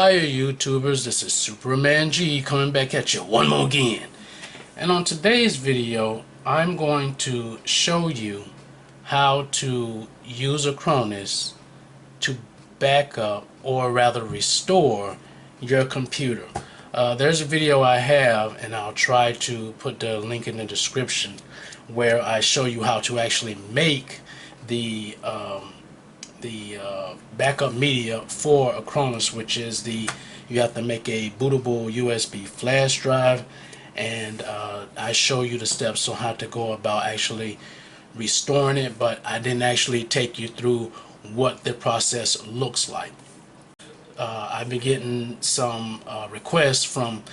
Hiya YouTubers, this is Superman G coming back at you one more again. And on today's video, I'm going to show you how to use ACRONIS to back up, or rather restore, your computer. There's a video I have, and I'll try to put the link in the description, where I show you how to actually make the backup media for ACRONIS, which is you have to make a bootable USB flash drive, and I show you the steps on how to go about actually restoring it, but I didn't actually take you through what the process looks like. I've been getting some requests from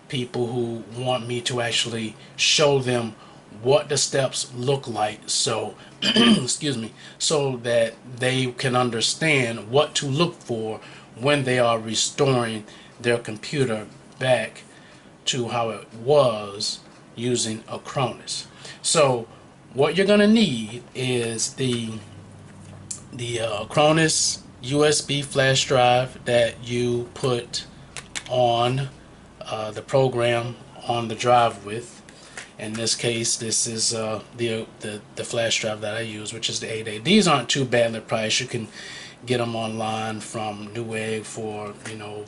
people who want me to actually show them what the steps look like, so excuse me, so that they can understand what to look for when they are restoring their computer back to how it was using ACRONIS. So what you're gonna need is the ACRONIS USB flash drive that you put on the program on the drive with. In this case, this is the flash drive that I use, which is the ADATA. These aren't too badly priced. You can get them online from Newegg for, you know,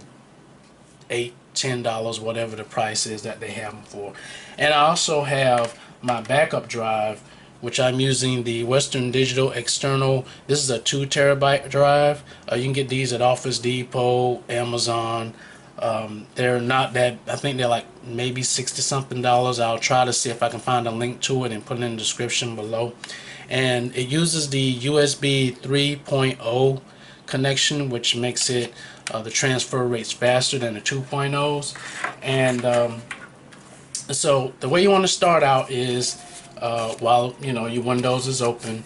$8–10, whatever the price is that they have them for. And I also have my backup drive, which I'm using the Western Digital external. This is a 2 terabyte drive. You can get these at Office Depot, Amazon. They're not that, I think they're like maybe $60-something. I'll try to see if I can find a link to it and put it in the description below. And it uses the USB 3.0 connection, which makes it the transfer rates faster than the 2.0s. And so the way you want to start out is while your Windows is open,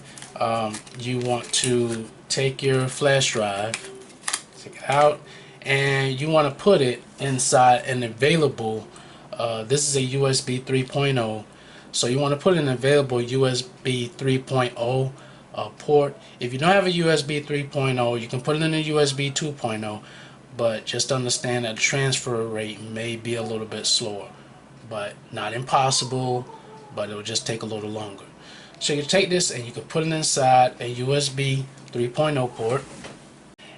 you want to take your flash drive, take it out, and you want to put it inside an available, this is a USB 3.0, so you want to put an available USB 3.0 port. If you don't have a USB 3.0, you can put it in a USB 2.0, but just understand that the transfer rate may be a little bit slower, but not impossible, but it'll just take a little longer. So you take this and you can put it inside a USB 3.0 port.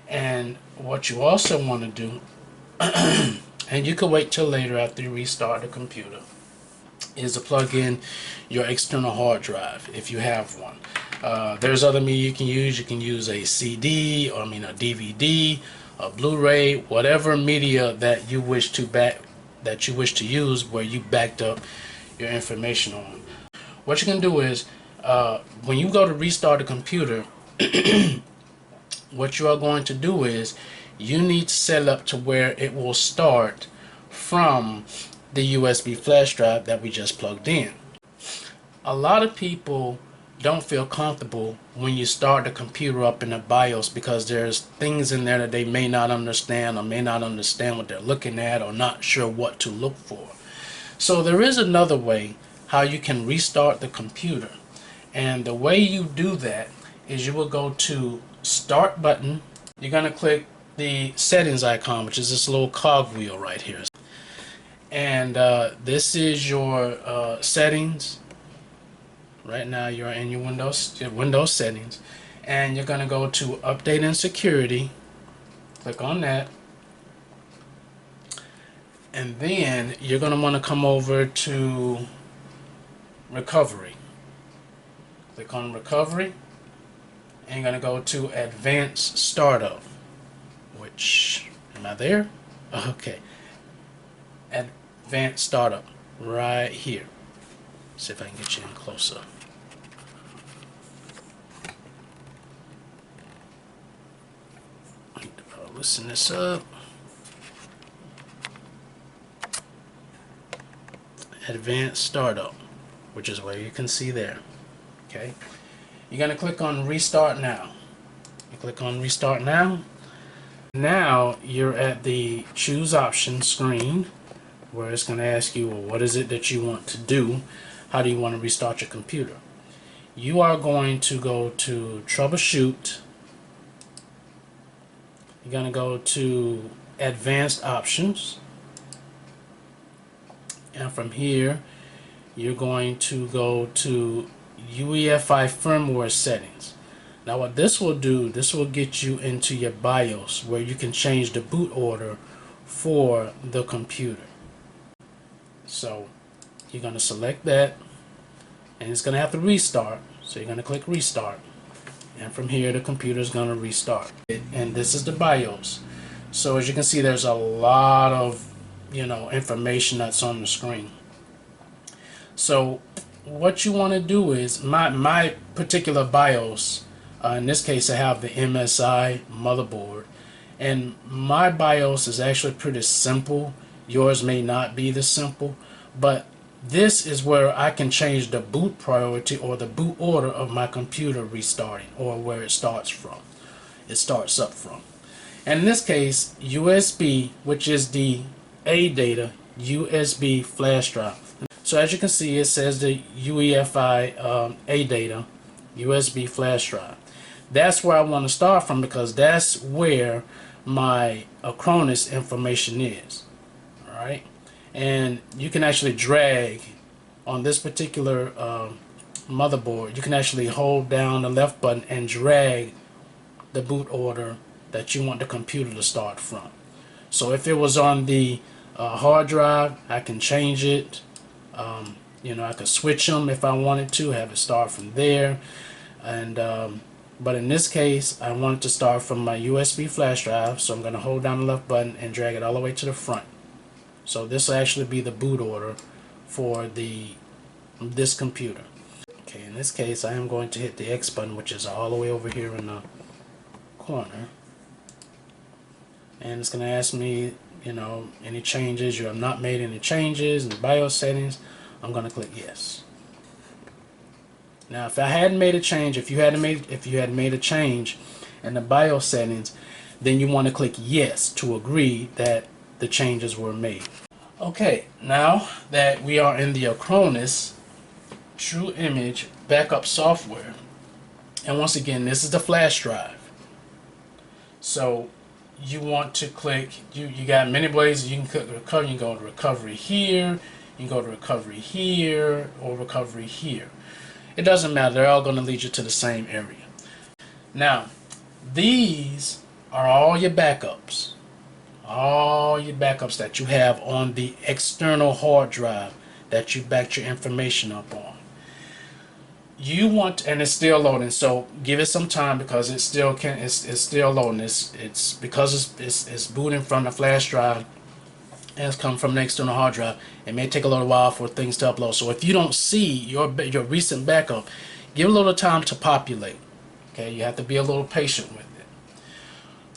And what you also want to do, and you can wait till later after you restart the computer, is to plug in your external hard drive if you have one. There's other media you can use. You can use a CD, or a DVD, a Blu-ray, whatever media that you wish to use, where you backed up your information on. What you can do is, when you go to restart the computer, what you are going to do is you need to set it up to where it will start from the USB flash drive that we just plugged in. A lot of people don't feel comfortable when you start the computer up in the BIOS, because there's things in there that they may not understand, or may not understand what they're looking at, or not sure what to look for. So there is another way how you can restart the computer, and the way you do that is you will go to Start button. You're going to click the settings icon, which is this little cogwheel right here, and this is your settings. Right now you're in your Windows settings, and you're going to go to Update and Security. Click on that, and then you're going to want to come over to Recovery. Click on Recovery, and you're going to go to Advanced Startup, which, am I there? Okay. Advanced Startup, right here. See if I can get you in closer. I need to loosen this up. Advanced Startup, which is where you can see there. Okay. You're going to click on Restart Now. You click on Restart Now. Now you're at the Choose Options screen, where it's going to ask you, well, what is it that you want to do? How do you want to restart your computer? You are going to go to Troubleshoot. You're going to go to advanced options, and from here you're going to go to UEFI firmware settings. Now what this will do, this will get you into your BIOS where you can change the boot order for the computer. So you're going to select that, and it's going to have to restart. So you're going to click restart, and from here the computer is going to restart. And this is the BIOS. So as you can see, there's a lot of information that's on the screen. So what you want to do is, my particular BIOS, in this case I have the MSI motherboard, and my BIOS is actually pretty simple. Yours may not be this simple, but this is where I can change the boot priority or the boot order of my computer restarting, or where it starts from. It starts up from. And in this case, USB, which is the ADATA USB flash drive. So as you can see, it says the UEFI ADATA USB flash drive. That's where I want to start from, because that's where my ACRONIS information is. Alright, and you can actually drag on this particular motherboard. You can actually hold down the left button and drag the boot order that you want the computer to start from. So if it was on the hard drive, I can change it. I could switch them if I wanted to, have it start from there. And but in this case, I want it to start from my USB flash drive, so I'm going to hold down the left button and drag it all the way to the front. So this will actually be the boot order for this computer. Okay, in this case, I am going to hit the X button, which is all the way over here in the corner, and it's going to ask me, any changes. You have not made any changes in the BIOS settings. I'm going to click yes. Now, if I hadn't made a change, if you had made a change in the BIOS settings, then you want to click yes to agree that the changes were made. Okay, now that we are in the ACRONIS True Image Backup software, and once again, this is the flash drive. So you want to click, you got many ways you can click recovery. You can go to recovery here, you can go to recovery here, or recovery here. It doesn't matter, they're all going to lead you to the same area. Now, these are all your backups. All your backups that you have on the external hard drive that you backed your information up on. You want, and it's still loading, so give it some time, because it's still loading. It's because it's booting from the flash drive and it's come from the external hard drive. It may take a little while for things to upload. So if you don't see your recent backup, give it a little time to populate. Okay, you have to be a little patient with it.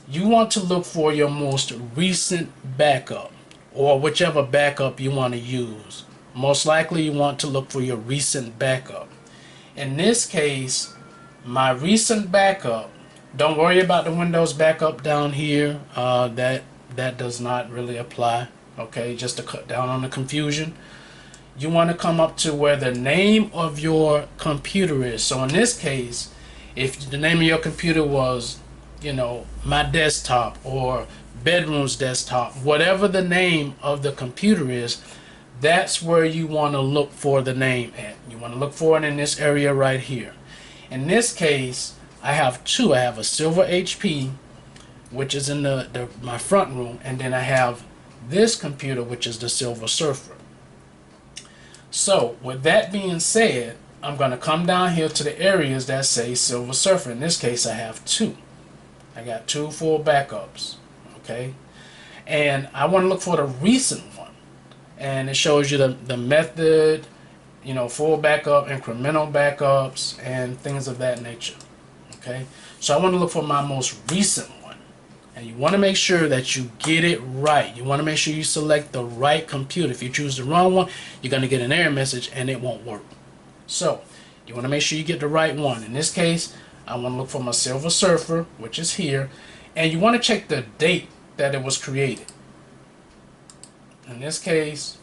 You want to look for your most recent backup, or whichever backup you want to use. Most likely you want to look for your recent backup. In this case, my recent backup, don't worry about the Windows backup down here. That does not really apply. Okay, just to cut down on the confusion, you want to come up to where the name of your computer is. So in this case, if the name of your computer was, my desktop or bedroom's desktop, whatever the name of the computer is, that's where you want to look for the name at. You want to look for it in this area right here. In this case, I have two. I have a Silver HP, which is in my front room, and then I have this computer, which is the Silver Surfer. So with that being said, I'm going to come down here to the areas that say Silver Surfer. In this case, I have two. I got two full backups. Okay, and I want to look for the recent one, and it shows you the method, full backup, incremental backups, and things of that nature. Okay, so I want to look for my most recent one. And you want to make sure that you get it right. You want to make sure you select the right computer. If you choose the wrong one, you're going to get an error message and it won't work. So you want to make sure you get the right one. In this case, I want to look for my Silver Surfer, which is here. And you want to check the date that it was created. In this case,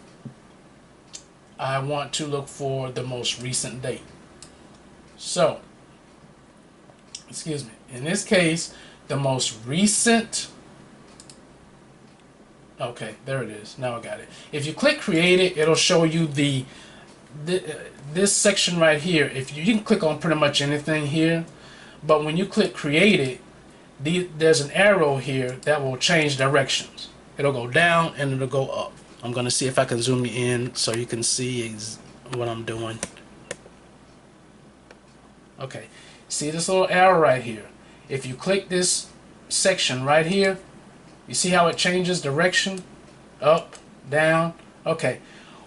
I want to look for the most recent date. So, in this case, the most recent Okay, there it is. Now I got it. If you click create it, it'll show you this section right here. If you can click on pretty much anything here, but when you click create it, there's an arrow here that will change directions. It'll go down and it'll go up. I'm gonna see if I can zoom you in so you can see what I'm doing. Okay, see this little arrow right here? If you click this section right here, you see how it changes direction? Up, down. Okay,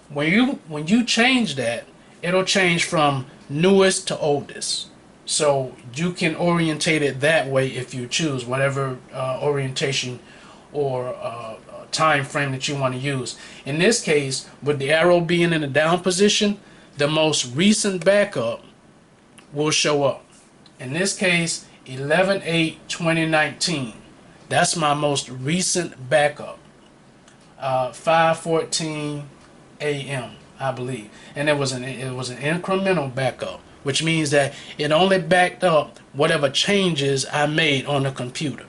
when you change that, it'll change from newest to oldest. So you can orientate it that way if you choose whatever orientation or time frame that you want to use. In this case, with the arrow being in the down position, the most recent backup will show up. In this case, 11/8/2019. That's my most recent backup. 5:14 a.m. I believe, and it was an incremental backup, which means that it only backed up whatever changes I made on the computer.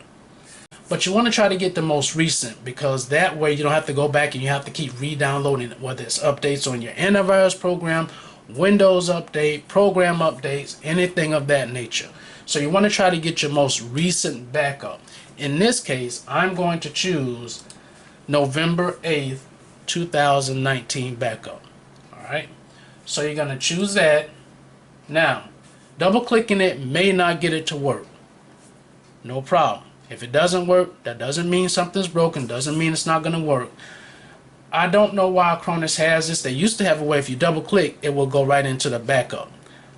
But you want to try to get the most recent, because that way you don't have to go back and you have to keep re-downloading it, whether it's updates on your antivirus program, Windows update, program updates, anything of that nature. So you want to try to get your most recent backup. In this case, I'm going to choose November 8th, 2019 backup. Alright, so you're going to choose that. Now, double clicking it may not get it to work. No problem. If it doesn't work, that doesn't mean something's broken, doesn't mean it's not going to work. I don't know why ACRONIS has this. They used to have a way if you double click, it will go right into the backup.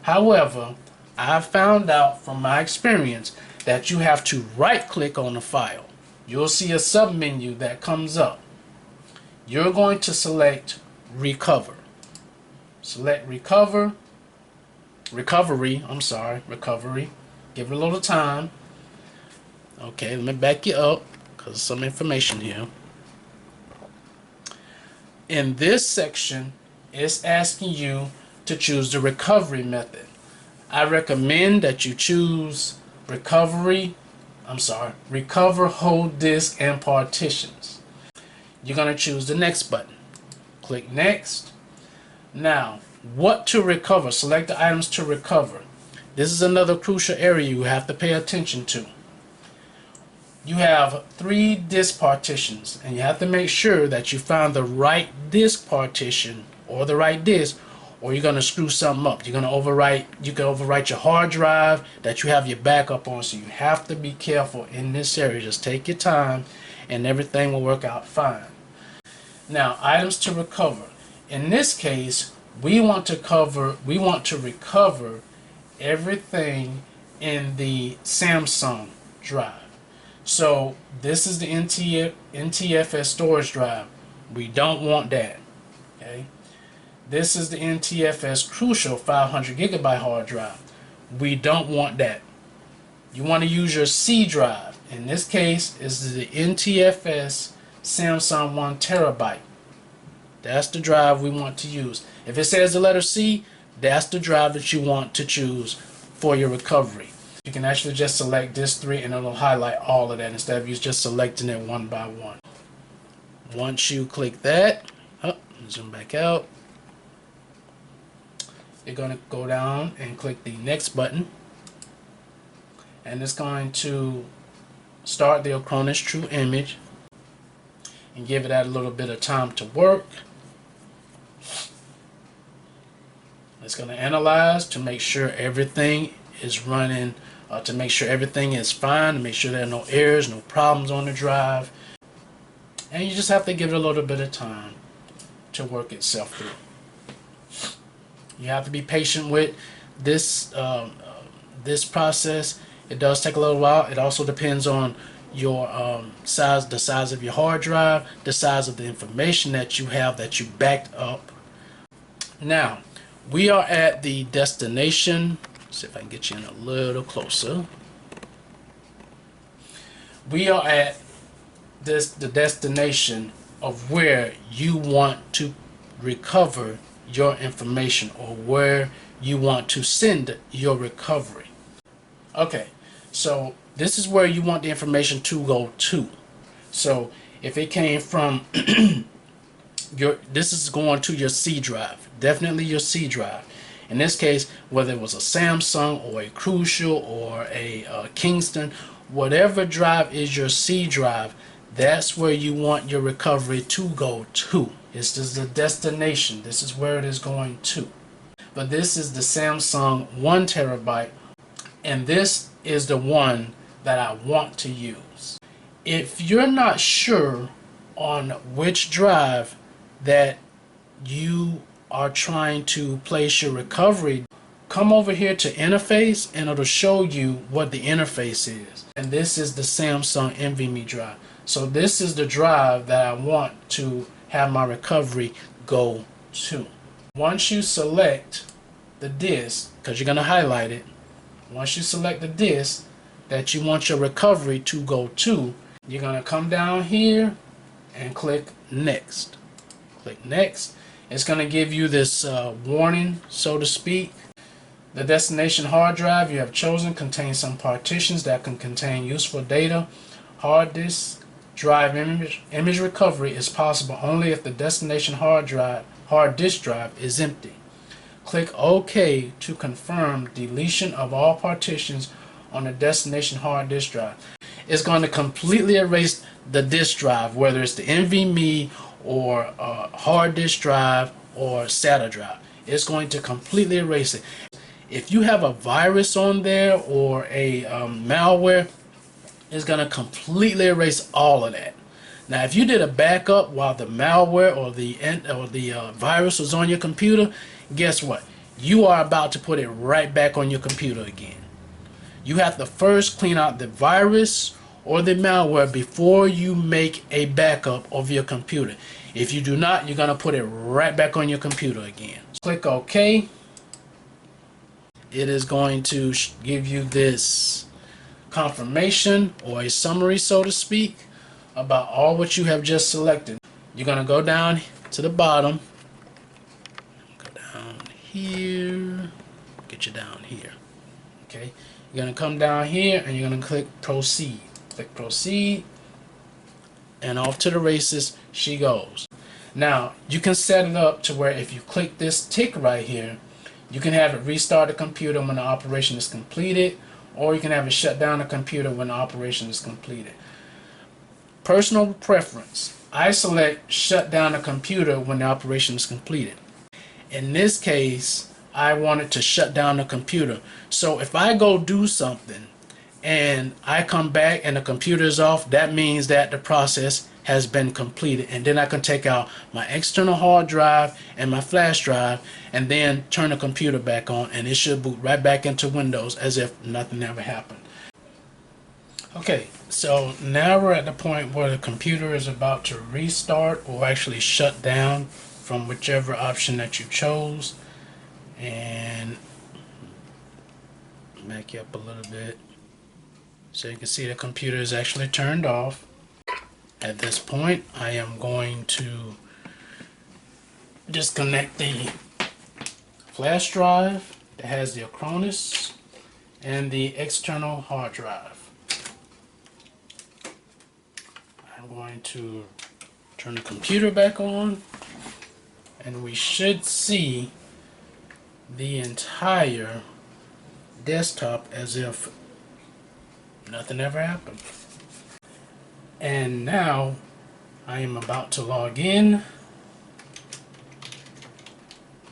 However, I found out from my experience that you have to right click on the file. You'll see a sub menu that comes up. You're going to select recover. Select recovery. Give it a little time. Okay, let me back you up because there's some information here. In this section, it's asking you to choose the recovery method. I recommend that you choose recover hold disk and partitions. You're going to choose the next button. Click next. Now, what to recover? Select the items to recover. This is another crucial area you have to pay attention to. You have 3 disk partitions, and you have to make sure that you find the right disk partition or the right disk, or you're going to screw something up. You can overwrite your hard drive that you have your backup on, so you have to be careful in this area. Just take your time and everything will work out fine. Now, items to recover. In this case, we want to recover everything in the Samsung drive. So this is the NTFS storage drive. We don't want that. Okay. This is the NTFS Crucial 500 gigabyte hard drive. We don't want that. You want to use your C drive. In this case, is the NTFS Samsung 1 terabyte. That's the drive we want to use. If it says the letter C, that's the drive that you want to choose for your recovery. You can actually just select disk 3 and it'll highlight all of that instead of you just selecting it one by one. Once you click that, zoom back out, you're going to go down and click the next button, and it's going to start the ACRONIS True Image and give it that a little bit of time to work. It's going to analyze to make sure everything is running, to make sure everything is fine, to make sure there are no errors, no problems on the drive. And you just have to give it a little bit of time to work itself through. You have to be patient with this this process. It does take a little while. It also depends on your the size of your hard drive, the size of the information that you have that you backed up. Now, we are at the destination. See if I can get you in a little closer. We are at the destination of where you want to recover your information, or where you want to send your recovery. Okay, so this is where you want the information to go to. So If it came from this is going to your C drive, definitely your C drive. In this case, whether it was a Samsung or a Crucial or a Kingston, whatever drive is your C drive, that's where you want your recovery to go to. This is the destination. This is where it is going to. But this is the Samsung 1 terabyte, and this is the one that I want to use. If you're not sure on which drive that you are trying to place your recovery, come over here to interface and it'll show you what the interface is. And this is the Samsung NVMe drive. So this is the drive that I want to have my recovery go to. Once you select the disk, because you're going to highlight it, once you select the disk that you want your recovery to go to, you're going to come down here and click next. Click next. It's going to give you this warning, so to speak. The destination hard drive you have chosen contains some partitions that can contain useful data. Hard disk drive image recovery is possible only if the destination hard disk drive is empty. Click OK to confirm deletion of all partitions on the destination hard disk drive. It's going to completely erase the disk drive, whether it's the NVMe or hard disk drive or SATA drive. It's going to completely erase it. If you have a virus on there or a malware, it's going to completely erase all of that. Now, if you did a backup while the malware or the virus was on your computer, guess what? You are about to put it right back on your computer again. You have to first clean out the virus or the malware before you make a backup of your computer. If you do not, you're going to put it right back on your computer again. Click OK. It is going to give you this confirmation or a summary, so to speak, about all what you have just selected. You're going to go down to the bottom, go down here, get you down here. Okay, you're going to come down here and you're going to click proceed. Click proceed, and off to the races she goes. Now you can set it up to where if you click this tick right here, you can have it restart the computer when the operation is completed, or you can have it shut down the computer when the operation is completed. Personal preference, I select shut down the computer when the operation is completed. In this case, I want it to shut down the computer. So if I go do something and I come back and the computer is off, that means that the process has been completed, and then I can take out my external hard drive and my flash drive and then turn the computer back on, and it should boot right back into Windows as if nothing ever happened. Okay, so now we're at the point where the computer is about to restart or actually shut down from whichever option that you chose. And back you up a little bit so you can see the computer is actually turned off. At this point, I am going to disconnect the flash drive that has the ACRONIS and the external hard drive. I'm going to turn the computer back on, and we should see the entire desktop as if nothing ever happened. And now I am about to log in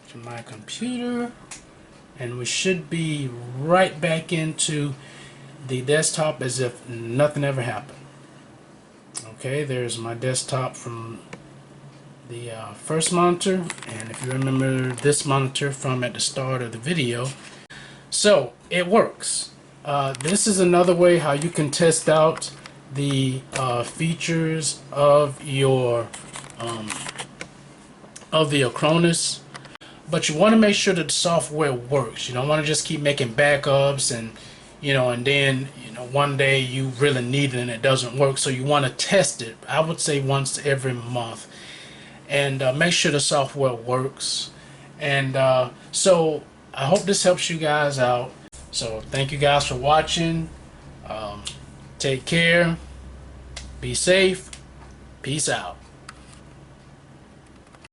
to my computer, and we should be right back into the desktop as if nothing ever happened. Okay, there's my desktop from the first monitor, and if you remember this monitor from at the start of the video. So it works. This is another way how you can test out the features of your of the ACRONIS, but you want to make sure that the software works. You don't want to just keep making backups and and then one day you really need it and it doesn't work. So you want to test it, I would say, once every month, and make sure the software works. And so I hope this helps you guys out. So thank you guys for watching. Take care, be safe, Peace out.